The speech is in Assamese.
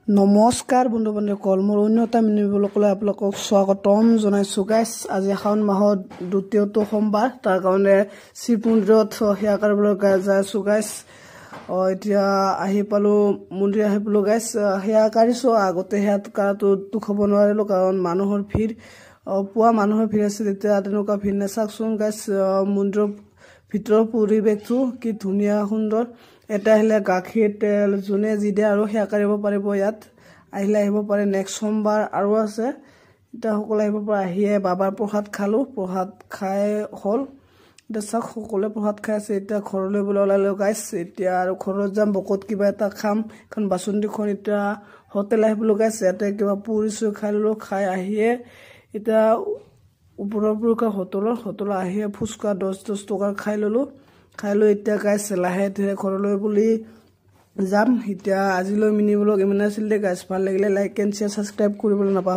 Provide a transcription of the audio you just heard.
নমস্কাৰ বন্ধু বান্ধৱীসকল মোৰ অন্যতা মিনিবলৈ আপোনালোকক স্বাগতম জনাইছো গাইছ আজি শাওন মাহৰ দ্বিতীয়টো সোমবাৰ তাৰ কাৰণে শিৱ মন্দিৰত সেৱা কৰিবলৈ যাইছো গাইছ এতিয়া আহি পালো মন্দিৰ আহি পালো গাইছ সেৱা কৰিছো আগতে সেৱা কৰাটো দুখ হ'ব নোৱাৰিলো কাৰণ মানুহৰ ভিৰ পুৱা মানুহৰ ভিৰ আছে তেতিয়া তেনেকুৱা ভিৰ নাচাকচোন গাইছ মন্দিৰৰ ভিতৰৰ পৰিৱেশটো কি ধুনীয়া সুন্দৰ এটা আহিলে গাখীৰ তেল জুনে যি দিয়ে আৰু সেৱা কৰিব পাৰিব ইয়াত আহিলে আহিব পাৰে নেক্সট সোমবাৰ আৰু আছে এটা সকলে আহিব পাৰে আহিয়ে বাবাৰ প্ৰসাদ খালো প্ৰসাদ খাই হল এটা চাক সকলে প্ৰসাদ খাই আছে এতিয়া ঘৰলৈ ওলালে গাইছ এতিয়া আৰু ঘৰত যাম বকত কিবা এটা খাম এখন বাসন্তীখন এতিয়া হোটেল আহিবলো গাইছ ইয়াতে কিবা পুৰি চুৰি খাই ললো খাই আহিয়ে এতিয়া ওপৰৰ হোটেল আহিয়ে ফুচকা 10 টকাৰ খাই ললো খাই লৈ এতিয়া গাইছ লাহে ধীৰে ঘৰলৈ বুলি যাম এতিয়া আজিলৈ মিনি ব্লগ ইমান আছিল দে গাইছ ভাল লাগিলে লাইক এণ্ড শ্বেয়াৰ সাবস্ক্ৰাইব কৰিবলৈ নাপাহৰিব